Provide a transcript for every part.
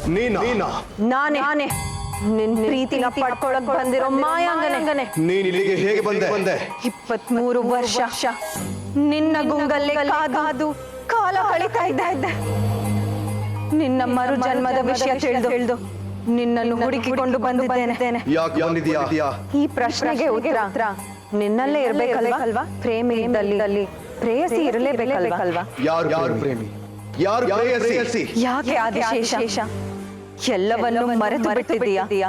ನಾನೇ ನಿನ್ ಪ್ರೀತಿನ ಪಡ್ಕೊಳಕ್ ಬಂದಿರೋ ಮಾಯಾಂಗನೆ. ನೀನ್ ಇಲ್ಲಿಗೆ ಹೇಗೆ ಬಂದೆ? 23 ವರ್ಷ ನಿನ್ನ ಗುಂಗಲ್ಲೇ ಕಾದು ಕಾಲ ಕಳೀತಾ ಇದ್ದೆ. ನಿನ್ನ ಮರು ಜನ್ಮದ ವಿಷಯ ತಿಳಿದು ನಿನ್ನನ್ನು ಹುಡುಕಿಕೊಂಡು ಬಂದಿದ್ದೇನೆ. ಯಾಕೆ ಬಂದಿದ್ಯಾ? ಈ ಪ್ರಶ್ನೆಗೆ ಉತ್ತರ ನಿನ್ನಲ್ಲೇ ಇರ್ಬೇಕಲ್ವಾ? ಪ್ರೇಮಿ ಇದ್ದಲ್ಲಿ ಪ್ರೇಯಸಿ ಇರಲೇಬೇಕಲ್ವಾ? ಯಾರು ಪ್ರೇಮಿ? ಯಾರು ಪ್ರೇಯಸಿ? ಯಾಕೆ ಆದಿಶೇಷ ಎಲ್ಲವನ್ನೂ ಮರೆತು ಬಿಟ್ಟಿದ್ದೀಯಾ?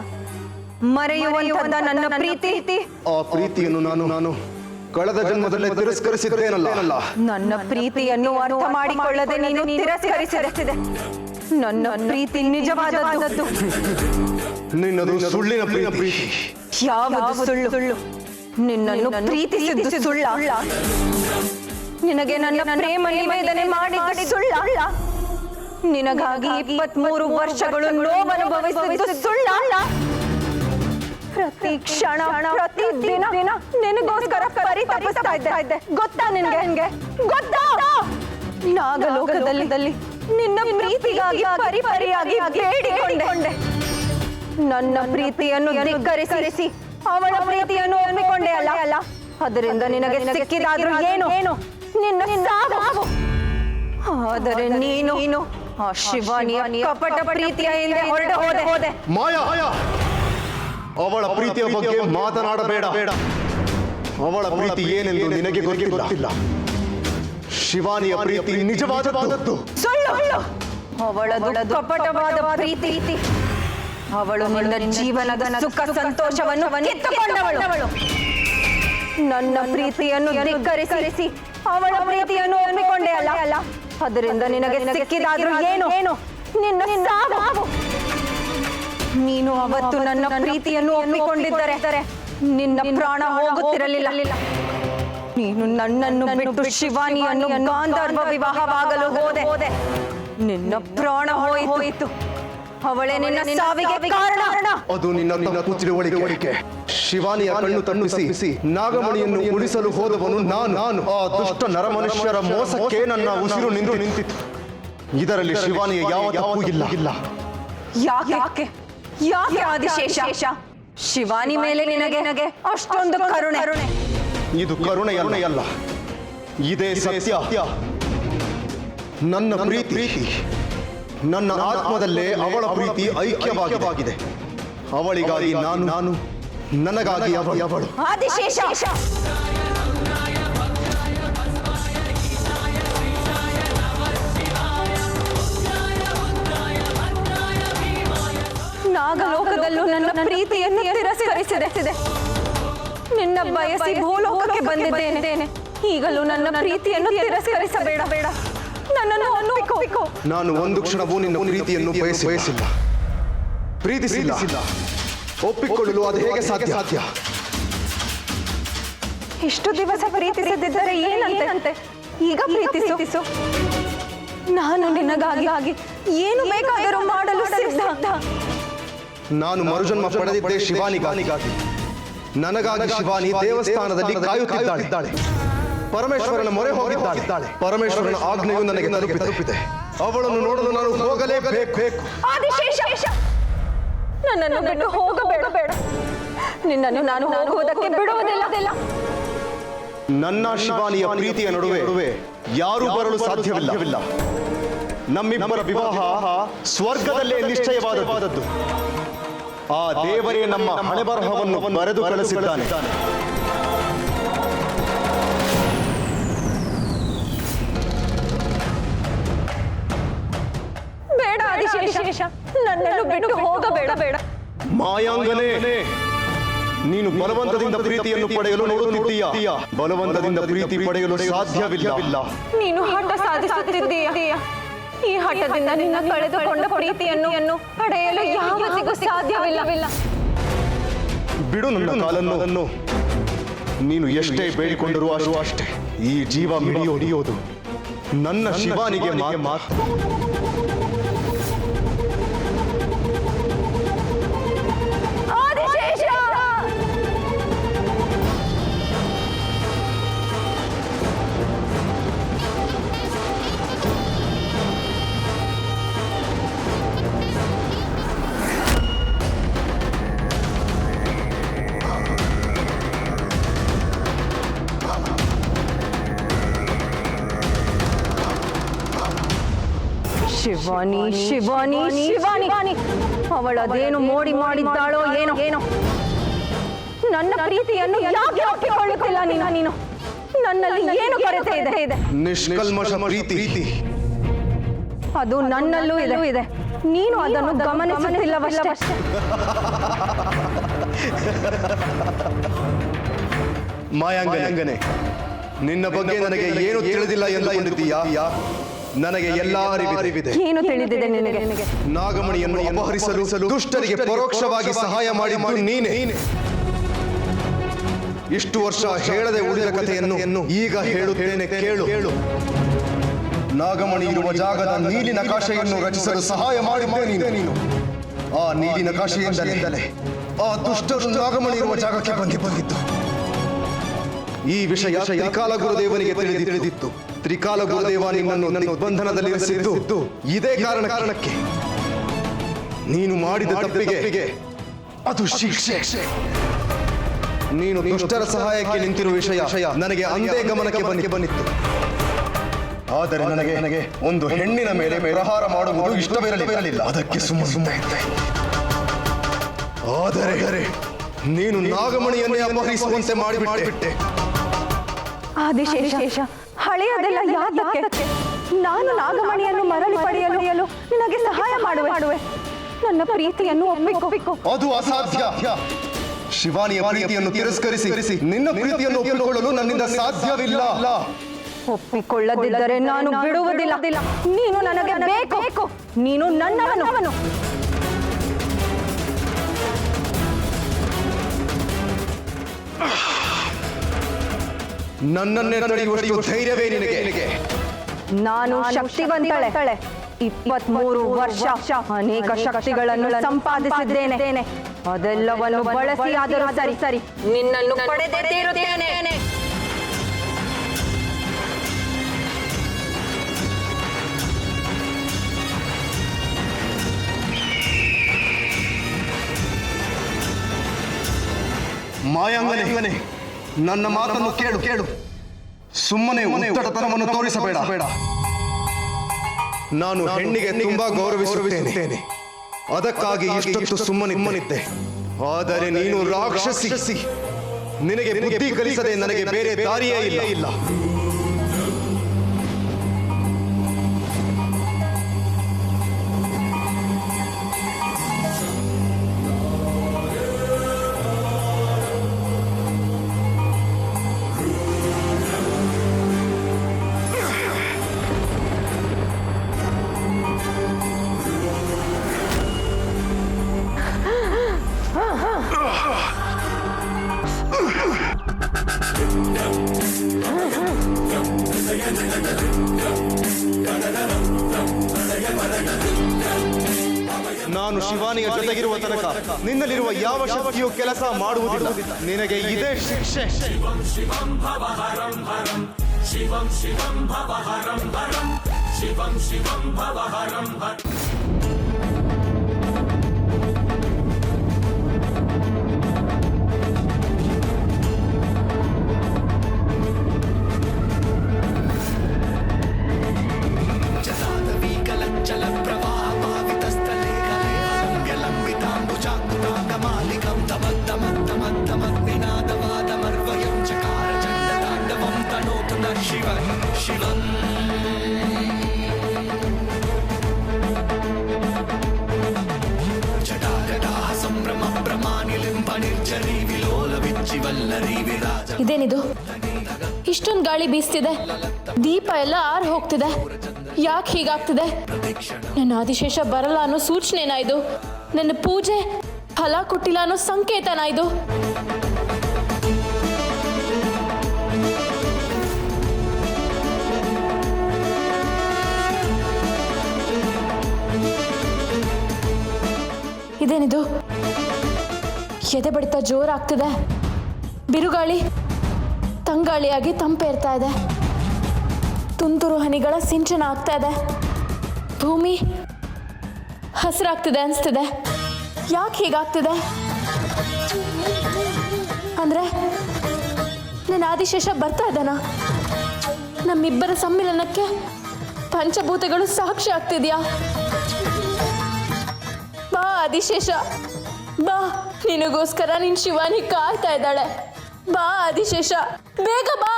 ಮರೆಯುವಂತದ ನನ್ನ ಪ್ರೀತಿ. ಆ ಪ್ರೀತಿಯನ್ನು ನಾನು ಕಳೆದ ಜನ್ಮದಲ್ಲೇ ತಿರಸ್ಕರಿಸಿದ್ದೇನಲ್ಲ. ನನ್ನ ಪ್ರೀತಿಯನ್ನು ಅರ್ಥ ಮಾಡಿಕೊಳ್ಳದೆ ನೀನು ತಿರಸ್ಕರಿಸಿದೆ. ನನ್ನ ಪ್ರೀತಿ ನಿಜವಾದದ್ದು. ನಿನ್ನದು ಸುಳ್ಳಿನ ಪ್ರೀತಿ. ಯಾವುದು ಸುಳ್ಳು? ನಿನ್ನನ್ನು ಪ್ರೀತಿಸಿದ್ದು ಸುಳ್ಳ? ನಿನಗೆ ನನ್ನ ಪ್ರೇಮ ನಿವೇದನೆ ಮಾಡಿದ್ದು ಸುಳ್ಳ? ನಿನಗಾಗಿ 23 ವರ್ಷಗಳು ನೋವನುಭವಿಸಿದ್ದು ಸುಳ್ಳ? ಪ್ರತಿ ಕ್ಷಣ ಪ್ರತಿ ದಿನ ನಿನಗೋಸ್ಕರ ಪರಿತಪಿಸ್ತಾ ಇದ್ದೆ. ಗೊತ್ತಾ ನಿನಗೆ? ಗೊತ್ತಾ? ನಾಗಲೋಕದಲ್ಲಿ ನಿನ್ನ ಪ್ರೀತಿಗಾಗಿ ಪರಿಪರಿಯಾಗಿ ಬೇಡಿಕೊಂಡೆ. ನನ್ನ ಪ್ರೀತಿಯನ್ನು ಧಿಕ್ಕರಿಸಿ ಅವಳ ಪ್ರೀತಿಯನ್ನು ಒಪ್ಪಿಕೊಂಡೆ ಅಲ್ಲ. ಅದರಿಂದ ನಿನಗೆ ಸಿಕ್ಕಿದಾದ್ರೂ ಏನು? ನಿನ್ನ ಸಾವು. ಆದರೆ ನೀನು ಆ ಶಿವಾನಿಯ ಕಪಟ ಪ್ರೀತಿಯ ಹಿಂದೆ ಹೊರಟು ಹೋದೆ. ಮಾಯಾ, ಅವಳ ಪ್ರೀತಿಯ ಬಗ್ಗೆ ಮಾತನಾಡಬೇಡ. ಅವಳ ಪ್ರೀತಿ ಏನೆಂದು ನಿನಗೆ ಗೊತ್ತಿಲ್ಲ. ಶಿವಾನಿಯ ಪ್ರೀತಿ ನಿಜವಾದದ್ದು. ಸುಳ್ಳು. ಅವಳದು ಕಪಟವಾದ ಪ್ರೀತಿ. ಅವಳು ನಿನ್ನ ಜೀವನದ ಸುಖ ಸಂತೋಷವನ್ನು ಕಿತ್ತುಕೊಂಡವಳು. ನನ್ನ ಪ್ರೀತಿಯನ್ನು ಧಿಕ್ಕರಿಸಿ ಅವಳ ಪ್ರೀತಿಯನ್ನು ಒಪ್ಪಿಕೊಂಡೆ ಅಲ್ಲ. ಅದರಿಂದ ನಿನಗೆ ಸಿಕ್ಕಿದಾದ್ರೂ ಏನು? ನಿನ್ನ ಸಾವು. ನೀನು ಅವತ್ತು ನನ್ನ ಪ್ರೀತಿಯನ್ನು ಒಪ್ಪಿಕೊಂಡಿದ್ದರೆ ನಿನ್ನ ಪ್ರಾಣ ಹೋಗುತ್ತಿರಲಿಲ್ಲ. ನೀನು ನನ್ನನ್ನು ಬಿಟ್ಟು ಶಿವಾನಿಯನ್ನು ಗಾಂಧರ್ವ ವಿವಾಹವಾಗಲು ಹೋದೆ. ನಿನ್ನ ಪ್ರಾಣ ಹೋಯಿತು. ಅವಳೇ ನಿನ್ನ ಸಾವಿಗೆ ಕಾರಣ. ಅದು ನಿನ್ನ ತಪ್ಪು ತಿಳುವಳಿಕೆ. ಶಿವಾನಿಯ ಕಣ್ಣು ತಣ್ಣಿಸಿ ನಾಗಮಣಿಯನ್ನು ಉಳಿಸಲು ಹೋದವನು ನಾನು. ಆ ದುಷ್ಟ ನರಮನುಷ್ಯರ ಮೋಸಕ್ಕೆ ನನ್ನ ಉಸಿರು ನಿಂತಿತ್ತು. ಇದರಲ್ಲಿ ಶಿವಾನಿಯ ಯಾವ ತಪ್ಪು ಇಲ್ಲ. ಯಾಕೆ ಆದಿಶೇಷ? ಶಿವಾನಿ ಮೇಲೆ ನಿನಗೆ ಅಷ್ಟೊಂದು ಕರುಣೆ? ಇದು ಕರುಣೆಯಲ್ಲ, ಇದೇ ಸತ್ಯ. ನನ್ನ ಪ್ರೀತಿ, ನನ್ನ ಆತ್ಮದಲ್ಲೇ ಅವಳ ಪ್ರೀತಿ ಐಕ್ಯವಾಗಿದೆ. ಅವಳಿಗಾಗಿ ನಾನು, ನನಗಾಗಿ ಅವಳು. ಆದಿಶೇಷ, ನಾಗಲೋಕದಲ್ಲೂ ನನ್ನ ಪ್ರೀತಿಯನ್ನು ತಿರಸ್ಕರಿಸಿದೆ. ನಿನ್ನ ಬಯಸಿ ಭೂಲೋಕಕ್ಕೆ ಬಂದಿದ್ದೇನೆ. ಈಗಲೂ ನನ್ನ ಪ್ರೀತಿಯನ್ನು ತಿರಸ್ಕರಿಸಬೇಡ. ನನ್ನನ್ನು ಒಪ್ಪಿಕೋ. ನಾನು ಒಂದು ಕ್ಷಣವೂ ನಿನ್ನ ಪ್ರೀತಿಯನ್ನು ಬಯಸಿಲ್ಲ, ಪ್ರೀತಿಸಿಲ್ಲ. ಒಪ್ಪಿಕೊಳ್ಳಲು ಅದು ಹೇಗೆ ಸಾಧ್ಯ? ಇಷ್ಟು ದಿವಸ ಪ್ರೀತಿಸದಿದ್ದರೆ ಏನಂತೆ? ಈಗ ಪ್ರೀತಿಸು. ನಾನು ನಿನಗಾಗಿ ಏನು ಬೇಕಾದರೂ ಮಾಡಲು ಸಿದ್ಧ. ನಾನು ಮರುಜನ್ಮ ಪಡೆದಿದ್ದೆ ಶಿವಾನಿಗಾಗಿ. ನನಗಾಗಿ ಶಿವಾನಿ ದೇವಸ್ಥಾನದಲ್ಲಿ ಕಾಯುತ್ತಿದ್ದಾಳೆ. ಪರಮೇಶ್ವರನ ಮೊರೆ ಹೋಗಿದ್ದಾಳೆ. ಪರಮೇಶ್ವರನ ಆಜ್ಞೆಯು ನನಗೆ ತಲುಪಿದೆ. ಅವಳನ್ನು ನೋಡಲು ನಾನು ಹೋಗಲೇಬೇಕು. ಆದಿಶೇಷ, ನನ್ನನ್ನು ಬಿಟ್ಟು ಹೋಗಬೇಡ. ನಿನ್ನನ್ನು ನಾನು ಹೋಗುವುದಕ್ಕೆ ಬಿಡುವುದಿಲ್ಲ. ನನ್ನ ಶಿವಾನಿಯ ಪ್ರೀತಿಯ ನಡುವೆ ಯಾರೂ ಬರಲು ಸಾಧ್ಯವಿಲ್ಲ. ನಮ್ಮಿಬ್ಬರ ವಿವಾಹ ಸ್ವರ್ಗದಲ್ಲೇ ನಿಶ್ಚಯವಾದದ್ದು. ಆ ದೇವರೇ ನಮ್ಮ ಹಣೆಬರಹವನ್ನು ಬರೆದು ಕಳಿಸಿದ್ದಾನೆ. ಬೇಡ ಆದಿಶೇಷ, ನನ್ನನ್ನು ಬಿಟ್ಟು ಹೋಗಬೇಡ. ಮಾಯಾಂಗನೇ, ನೀನು ಬಲವಂತದಿಂದ ಪ್ರೀತಿಯನ್ನು ಪಡೆಯಲು ನೋಡುತ್ತಿದ್ದೀಯ. ಬಲವಂತದಿಂದ ಪ್ರೀತಿ ಪಡೆಯಲು ಸಾಧ್ಯವಿಲ್ಲ. ನೀನು ಹಠ ಸಾಧಿಸುತ್ತಿದ್ದೀಯ. ಈ ಹಠದಿಂದ ನಿನ್ನ ಕಳೆದುಕೊಂಡ ಪ್ರೀತಿಯನ್ನು ಪಡೆಯಲು ಯಾವತ್ತಿಗೂ ಸಾಧ್ಯವಿಲ್ಲ. ಬಿಡು ನನ್ನ ಕಾಲನ್ನು. ನೀನು ಎಷ್ಟೇ ಬೇಡಿಕೊಂಡರೂ ಅಷ್ಟೇ. ಈ ಜೀವ ಮಿಡಿಯೋದು ನನ್ನ ಶಿವಾನಿಗೆ ಮಾತು. ಶಿವಾನಿ ಶಿವಾನಿ ಶಿವಾನಿ ಅವಳದೇನು ಮೋಡಿ ಮಾಡಿದ್ದಾಳೋ ಏನೋ ಏನೋ ನನ್ನ ಪ್ರೀತಿಯನ್ನು ಯಾಕೆ ಒಪ್ಪಿಕೊಳ್ಳುತ್ತಿಲ್ಲ ನೀನು ನನ್ನಲ್ಲಿ ಏನು ಕೊರತೆ ಇದೆ ನಿಷ್ಕಲ್ಮಶ ಪ್ರೀತಿ ಅದು ನನ್ನಲ್ಲೂ ಇದೆ ನೀನು ಅದನ್ನು ಗಮನಿಸುತ್ತಿಲ್ಲವಷ್ಟೇ ಮಾಯಾಂಗನೆ ನಿನ್ನ ಬಗ್ಗೆ ನನಗೆ ಏನು ತಿಳಿದಿಲ್ಲ ಎಂದುಕೊಂಡಿದ್ದೀಯಾ ನನಗೆ ಎಲ್ಲಾ ಅರಿವಿದೆ ಏನು ತಿಳಿದಿದೆ ನಿನಗೆ ನಾಗಮಣಿಯನ್ನು ಅಪಹರಿಸಲು ದುಷ್ಟರಿಗೆ ಪರೋಕ್ಷವಾಗಿ ಸಹಾಯ ಮಾಡಿದ್ದು ನೀನೇ ಇಷ್ಟು ವರ್ಷ ಹೇಳದೆ ಉಳಿದ ಕಥೆಯನ್ನು ಈಗ ಹೇಳುತ್ತೇನೆ ಕೇಳು ನಾಗಮಣಿ ಇರುವ ಜಾಗದ ನೀಲಿ ನಕಾಶೆಯನ್ನು ರಚಿಸಲು ಸಹಾಯ ಮಾಡಿದ್ದೆ ನೀನು ಆ ನೀಲಿ ನಕಾಶೆಯಿಂದಲೇ ಆ ದುಷ್ಟರು ನಾಗಮಣಿ ಇರುವ ಜಾಗಕ್ಕೆ ಬಂದಿತ್ತು ಈ ವಿಷಯ ತ್ರಿಕಾಲ ಗುರುದೇವನಿಗೆ ತಿಳಿದಿತ್ತು ತ್ರಿಕಾಲ ಗುರುದೇವ ನಿನ್ನನ್ನು ಬಂಧನದಲ್ಲಿರಿಸಿದ್ದು ಇದೇ ಕಾರಣಕ್ಕೆ ನೀನು ಮಾಡಿದ ತಪ್ಪಿಗೆ ಅದು ಶಿಕ್ಷೆ ನೀನು ದುಷ್ಟರ ಸಹಾಯಕ್ಕೆ ನಿಂತಿರುವ ವಿಷಯ ನನಗೆ ಅಂದೇ ಗಮನಕ್ಕೆ ಬಂದಿತ್ತು ಆದರೆ ನನಗೆ ಒಂದು ಹೆಣ್ಣಿನ ಮೇಲೆ ಪ್ರಹಾರ ಮಾಡುವುದು ಇಷ್ಟವಿರಲಿಲ್ಲ ಅದಕ್ಕೆ ಸುಮ್ಮನೆ ಇದ್ದೆ ಆದರೆ ನೀನು ನಾಗಮಣಿಯನ್ನೇ ಅಪಹರಿಸುವಂತೆ ಮಾಡಿಬಿಟ್ಟೆ ಆದಿಶೇಷ ಹಳೆಯದೆಲ್ಲ ಯಾತಕ್ಕೆ ನಾನು ನಾಗಮಣಿಯನ್ನು ಮರಳಿ ಪಡೆಯಲು ನಿನಗೆ ಸಹಾಯ ಮಾಡುವೆ ನನ್ನ ಪ್ರೀತಿಯನ್ನು ಒಪ್ಪಿಕೊ ಅದು ಅಸಾಧ್ಯ ಶಿವಾನಿಯ ಪ್ರೀತಿಯನ್ನು ತಿರಸ್ಕರಿಸಿ ನಿನ್ನ ಪ್ರೀತಿಯನ್ನು ಒಪ್ಪಿಕೊಳ್ಳಲು ನನ್ನಿಂದ ಸಾಧ್ಯವಿಲ್ಲ ಒಪ್ಪಿಕೊಳ್ಳದಿದ್ದರೆ ನಾನು ಬಿಡುವುದಿಲ್ಲ ನೀನು ನನಗೆ ಬೇಕು ನೀನು ನನ್ನವನು ನನ್ನನ್ನೇ ತಡೆಯುವಷ್ಟು ಧೈರ್ಯವೇ ನಿನಗೆ ನಾನು ಶಕ್ತಿವಂತಳೆ 23 ವರ್ಷ ಅನೇಕ ಶಕ್ತಿಗಳನ್ನು ಸಂಪಾದಿಸಿದ್ದೇನೆ ಅದೆಲ್ಲವನ್ನು ಬಳಸಿ ಆದರೂ ಸರಿ ನಿನ್ನನ್ನು ಪಡೆದೇ ತೀರುತ್ತೇನೆ ಮಾಯಾಂಗನೆ ನನ್ನ ಮಾತನ್ನು ಕೇಳು ಸುಮ್ಮನೆ ಉತ್ತಟತನವನ್ನು ತೋರಿಸಬೇಡ ನಾನು ಹೆಣ್ಣಿಗೆ ತುಂಬಾ ಗೌರವಿಸುತ್ತೇನೆ ಅದಕ್ಕಾಗಿ ಇಷ್ಟೊತ್ತು ಸುಮ್ಮನಿದ್ದೆ ಆದರೆ ನೀನು ರಾಕ್ಷಸಿ ನಿನಗೆ ಬುದ್ಧಿ ಕಲಿಸದೆ ನನಗೆ ಬೇರೆ ದಾರಿಯೇ ಇಲ್ಲ ನಾನು ಶಿವಾನಿಯ ಜೊತೆಗಿರುವ ತನಕ ನಿನ್ನಲ್ಲಿರುವ ಯಾವ ಶಕ್ತಿಯು ಕೆಲಸ ಮಾಡುವುದಿಲ್ಲ ನಿನಗೆ ಇದೇ ಶಿಕ್ಷೆ ಶಿವಂ ಭವಹರಂ ಇದೇನಿದು ಇಷ್ಟೊಂದು ಗಾಳಿ ಬೀಸ್ತಿದೆ ದೀಪ ಎಲ್ಲ ಆರ್ ಹೋಗ್ತಿದೆ ಯಾಕೆ ಹೀಗಾಗ್ತಿದೆ ನನ್ನ ಆದಿಶೇಷ ಬರಲ್ಲ ಅನ್ನೋ ಸೂಚನೆನಾ ಇದು ನನ್ನ ಪೂಜೆ ಫಲ ಕೊಟ್ಟಿಲ್ಲ ಅನ್ನೋ ಸಂಕೇತನಾ ಇದು ಇದೇನಿದು ಎದೆ ಬಡಿತ ಜೋರಾಗ್ತಿದೆ ಬಿರುಗಾಳಿ ತಂಗಾಳಿಯಾಗಿ ತಂಪೇರ್ತಾ ಇದೆ ತುಂತುರು ಹನಿಗಳ ಸಿಂಚನ ಆಗ್ತಾ ಇದೆ ಭೂಮಿ ಹಸಿರಾಗ್ತಿದೆ ಅನಿಸ್ತಿದೆ ಯಾಕೆ ಹೀಗಾಗ್ತಿದೆ ಅಂದ್ರೆ ನನ್ನ ಆದಿಶೇಷ ಬರ್ತಾ ಇದ್ದಾನ ನಮ್ಮಿಬ್ಬರ ಸಮ್ಮಿಲನಕ್ಕೆ ಪಂಚಭೂತಗಳು ಸಾಕ್ಷಿ ಆಗ್ತಿದ್ಯಾ ಆದಿಶೇಷ ಬಾ, ನಿನಗೋಸ್ಕರ ನಿನ್ ಶಿವಾನಿ ಕಾಯ್ತಾ ಇದ್ದಾಳೆ. ಬಾ ಆದಿಶೇಷ, ಬೇಗ ಬಾ.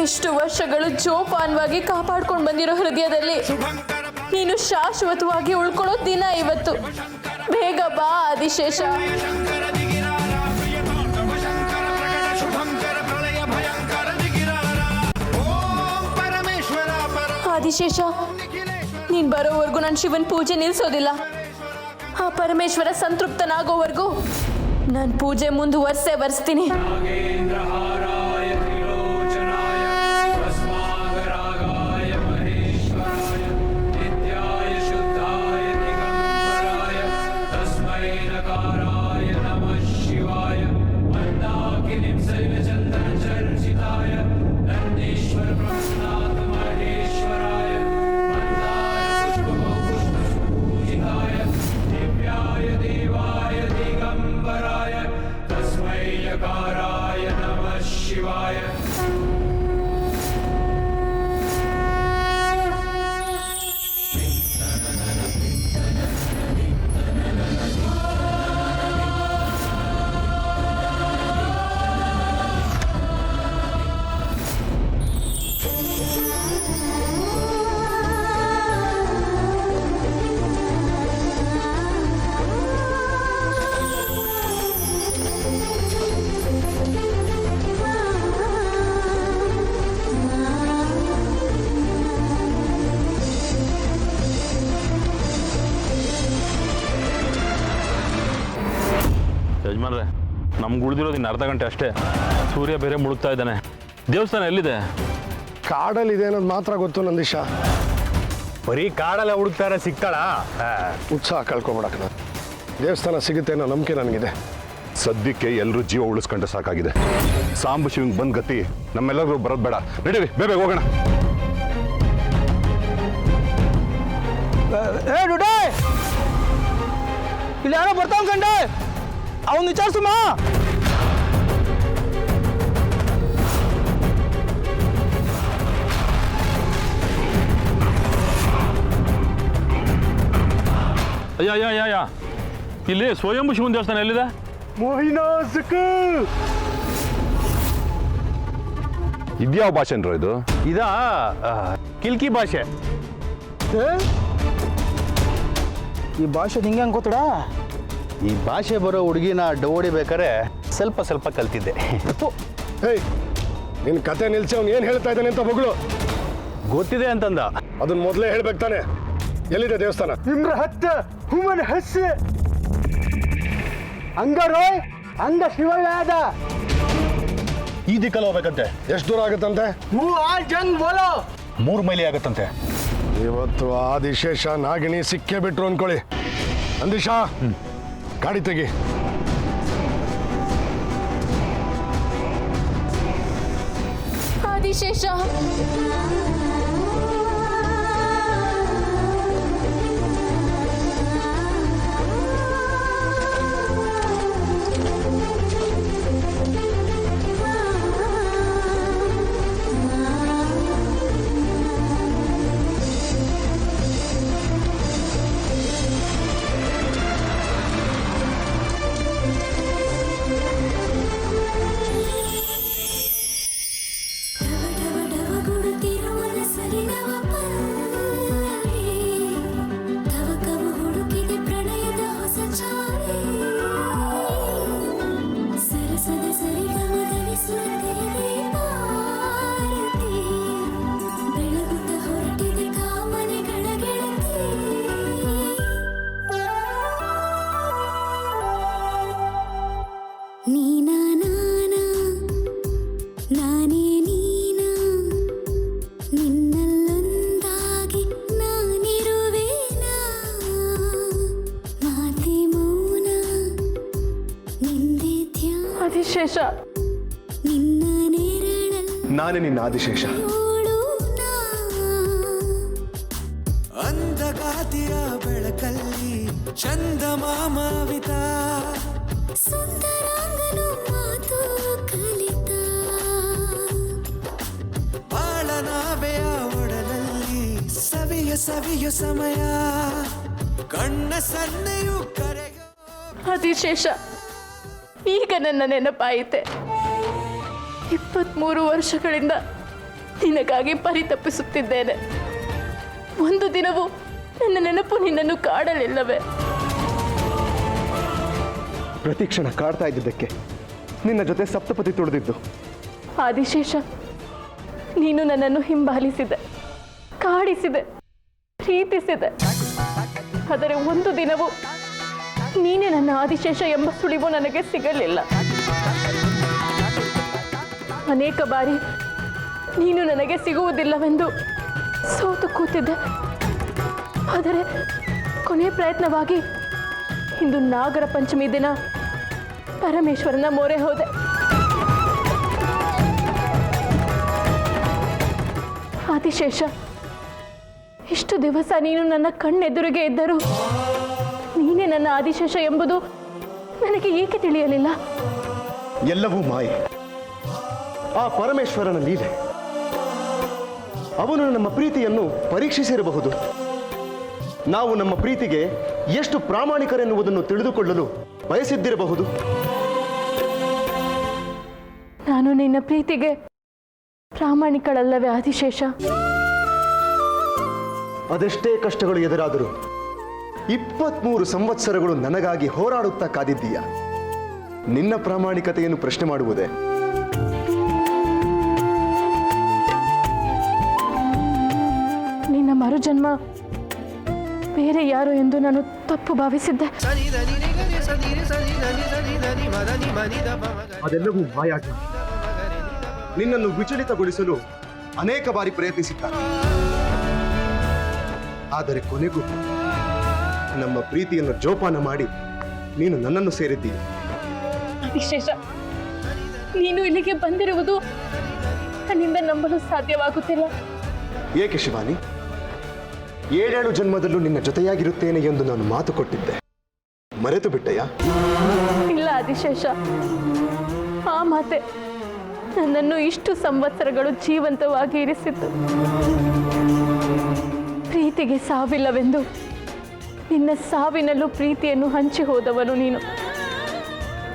ಇಷ್ಟು ವರ್ಷಗಳು ಜೋಪಾನವಾಗಿ ಕಾಪಾಡ್ಕೊಂಡು ಬಂದಿರೋ ಹೃದಯದಲ್ಲಿ ನೀನು ಶಾಶ್ವತವಾಗಿ ಉಳ್ಕೊಳ್ಳೋ ದಿನ ಇವತ್ತು. ಬೇಗ ಬಾ ಆದಿಶೇಷ. ಆದಿಶೇಷ, ನೀನ್ ಬರೋವರೆಗೂ ನಾನು ಶಿವನ್ ಪೂಜೆ ನಿಲ್ಸೋದಿಲ್ಲ. ಆ ಪರಮೇಶ್ವರ ಸಂತೃಪ್ತನಾಗೋವರೆಗೂ ನಾನು ಪೂಜೆ ಮುಂದುವರ್ಸ್ತೀನಿ. ಯಜಮಾನ್ರೆ, ನಮ್ಗೆ ಉಳಿದಿರೋದು ಇನ್ನು ಅರ್ಧ ಗಂಟೆ ಅಷ್ಟೇ. ಸೂರ್ಯ ಬೇರೆ ಮುಳುಗ್ತಾ ಇದ್ದಾನೆ. ದೇವಸ್ಥಾನ ಎಲ್ಲಿದೆ? ಕಾಡಲ್ಲಿದೆ ಅನ್ನೋದು ಮಾತ್ರ ಗೊತ್ತು ನಂದೀಶ. ಬರೀ ಕಾಡಲ್ಲ ಹುಡುಕ್ತಾರೆ, ಸಿಗ್ತಾಳ? ಉತ್ಸಾಹ ಕಳ್ಕೊಬೇಡಕ್ಕ. ದೇವಸ್ಥಾನ ಸಿಗುತ್ತೆ ಅನ್ನೋ ನಂಬಿಕೆ ನನಗಿದೆ. ಸದ್ಯಕ್ಕೆ ಎಲ್ಲರೂ ಜೀವ ಉಳಿಸ್ಕೊಂಡ್ರೆ ಸಾಕಾಗಿದೆ. ಸಾಂಬ ಶಿವಂಗ್ ಬಂದ್ ಗತಿ ನಮ್ಮೆಲ್ಲರಿಗೂ ಬರೋದು ಬೇಡ. ನಡೀರಿ, ಬೇಗ ಹೋಗೋಣ. ಇಲ್ಲಿ ಯಾರೋ ಬರ್ತಾವ ಕಂಡೆ, ಅವನ್ ವಿಚಾರಿಸುಮ್ಮ. ಅಯ್ಯ, ಇಲ್ಲಿ ಸ್ವಯಂಭು ಶಿವನ ದೇವಸ್ಥಾನ ಎಲ್ಲಿದೆ? ಇದ್ಯಾವ ಭಾಷೆನ್ರೋ ಇದು? ಇದಾ ಕಿಲ್ಕಿ ಭಾಷೆ. ಈ ಭಾಷೆ ನಿಂಗೆ ಹಂಗೆ ಗೊತ್ತಡ? ಈ ಭಾಷೆ ಬರೋ ಹುಡುಗಿನ ಹೊಡಿಬೇಕಾರೆ ಸ್ವಲ್ಪ ಕಲ್ತಿದ್ದೆ. ಹೇಯ್, ನಿನ್ನ ಕತೆ ನಿಲ್ಸಿ ಅವ್ನು ಏನು ಹೇಳ್ತಾ ಇದ್ದಾನೆ ಅಂತ ಮಗಳು ಗೊತ್ತಿದೆ ಅಂತಂದ. ಅದನ್ನ ಮೊದಲೇ ಹೇಳ್ಬೇಕು ತಾನೆ. ಎಲ್ಲಿದೆ ದೇವಸ್ಥಾನ? ನಿಮ್ರ ಹತ್ತ ಹುಮನ್ ಹಸ್ ಹಂಗಾರೋ ಹಂಗ ಶಿವಯ್ಯದ ಈ ದಿಕ್ಕಲ್ಲಿ ಹೋಗ್ಬೇಕಂತೆ. ಎಷ್ಟು ದೂರ ಆಗುತ್ತಂತೆ? 3 ಮೈಲಿ ಆಗತ್ತಂತೆ. ಇವತ್ತು ಆದಿಶೇಷ ನಾಗಿನಿ ಸಿಕ್ಕೇ ಬಿಟ್ರು ಅನ್ಕೊಳ್ಳಿ. ನಂದೀಶ, ಗಾಡಿ ತೆಗಿ. ಆದಿಶೇಷ, ಆದಿಶೇಷ, ನಾನೇ ನಿನ್ನ ಆದಿಶೇಷ. ಅಂಧಕಾತಿಯ ಬೆಳಕಲ್ಲಿ ಚಂದಮಾಮಾವಿತ ಸುಂದರಾಂಗನು ಮಾತು ಸವಿಯೋ ಸಮಯ ಕಣ್ಣ ಸನ್ನೆಯು ಕರೆಗ ಆದಿಶೇಷ ಈಗ ನನ್ನ ನೆನಪಾಯಿತೆ. 23 ವರ್ಷಗಳಿಂದ ನಿನಗಾಗಿ ಪರಿತಪಿಸುತ್ತಿದ್ದೇನೆ. ಒಂದು ದಿನವೂ ನನ್ನ ನೆನಪು ನಿನ್ನನ್ನು ಕಾಡಲಿಲ್ಲವೇ? ಪ್ರತಿಕ್ಷಣ ಕಾಡ್ತಾ ಇದ್ದಿದ್ದಕ್ಕೆ ನಿನ್ನ ಜೊತೆ ಸಪ್ತಪದಿ ತುಳಿದಿದ್ದು. ಆದಿಶೇಷ, ನೀನು ನನ್ನನ್ನು ಹಿಂಬಾಲಿಸಿದೆ, ಕಾಡಿಸಿದೆ, ಪ್ರೀತಿಸಿದೆ. ಆದರೆ ಒಂದು ದಿನವೂ ನೀನೇ ನನ್ನ ಆದಿಶೇಷ ಎಂಬ ಸುಳಿವು ನನಗೆ ಸಿಗಲಿಲ್ಲ. ಅನೇಕ ಬಾರಿ ನೀನು ನನಗೆ ಸಿಗುವುದಿಲ್ಲವೆಂದು ಸೋತು ಕೂತಿದ್ದೆ. ಆದರೆ ಕೊನೆ ಪ್ರಯತ್ನವಾಗಿ ಇಂದು ನಾಗರ ಪಂಚಮಿ ದಿನ ಪರಮೇಶ್ವರನ ಮೊರೆ ಹೋದೆ. ಆದಿಶೇಷ, ಇಷ್ಟು ದಿವಸ ನೀನು ನನ್ನ ಕಣ್ಣೆದುರಿಗೆ ಇದ್ದರೂ ನೀನೇ ನನ್ನ ಆದಿಶೇಷ ಎಂಬುದು ನನಗೆ ಏಕೆ ತಿಳಿಯಲಿಲ್ಲ? ಎಲ್ಲವೂ ಮಾಯೆ, ಆ ಪರಮೇಶ್ವರನ ಲೀಲೆ. ಅವನು ನಮ್ಮ ಪ್ರೀತಿಯನ್ನು ಪರೀಕ್ಷಿಸಿರಬಹುದು. ನಾವು ನಮ್ಮ ಪ್ರೀತಿಗೆ ಎಷ್ಟು ಪ್ರಾಮಾಣಿಕರೆನ್ನುವುದನ್ನು ತಿಳಿದುಕೊಳ್ಳಲು ಬಯಸಿದ್ದಿರಬಹುದು. ನಾನು ನಿನ್ನ ಪ್ರೀತಿಗೆ ಪ್ರಾಮಾಣಿಕಳಲ್ಲವೇ ಆದಿಶೇಷ? ಅದೆಷ್ಟೇ ಕಷ್ಟಗಳು ಎದುರಾದರೂ 23 ಸಂವತ್ಸರಗಳು ನನಗಾಗಿ ಹೋರಾಡುತ್ತಾ ಕಾದಿದ್ದೀಯ. ನಿನ್ನ ಪ್ರಾಮಾಣಿಕತೆಯನ್ನು ಪ್ರಶ್ನೆ ಮಾಡುವುದೇ? ನಿನ್ನ ಮರುಜನ್ಮ ಬೇರೆ ಯಾರು ಎಂದು ನಾನು ತಪ್ಪು ಭಾವಿಸಿದ್ದೆ. ಅದೆಲ್ಲವೂ ಮಾಯಾಟ. ನಿನ್ನನ್ನು ವಿಚಲಿತಗೊಳಿಸಲು ಅನೇಕ ಬಾರಿ ಪ್ರಯತ್ನಿಸಿದ್ದಾರೆ. ಆದರೆ ಕೊನೆಗೂ ನಮ್ಮ ಪ್ರೀತಿಯನ್ನು ಜೋಪಾನ ಮಾಡಿ ನೀನು ನನ್ನನ್ನು ಸೇರಿದ್ದೀಯ. ಆದಿಶೇಷ, ನೀನು ಇಲ್ಲಿಗೆ ಬಂದಿರುವುದು ನನ್ನಿಂದ ನಂಬಲು ಸಾಧ್ಯವಾಗುತ್ತಿಲ್ಲ. ಏಕೆ ಶಿವಾನಿ? 7 ಜನ್ಮದಲ್ಲೂ ನಿನ್ನ ಜೊತೆಯಾಗಿರುತ್ತೇನೆ ಎಂದು ನಾನು ಮಾತು ಕೊಟ್ಟಿದ್ದೆ, ಮರೆತು ಬಿಟ್ಟೆಯಾ? ಇಲ್ಲ ಆದಿಶೇಷ, ಆ ಮಾತೆ ನನ್ನನ್ನು ಇಷ್ಟು ಸಂವತ್ಸರಗಳು ಜೀವಂತವಾಗಿ ಇರಿಸಿತ್ತು. ಪ್ರೀತಿಗೆ ಸಾವಿಲ್ಲವೆಂದು ನಿನ್ನ ಸಾವಿನಲ್ಲೂ ಪ್ರೀತಿಯನ್ನು ಹಂಚಿ ಹೋದವನು ನೀನು.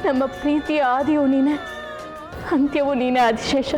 ನಮ್ಮ ಪ್ರೀತಿಯ ಆದಿಯೂ ನೀನೆ, ಅಂತ್ಯವೂ ನೀನೇ ಆದಿಶೇಷ.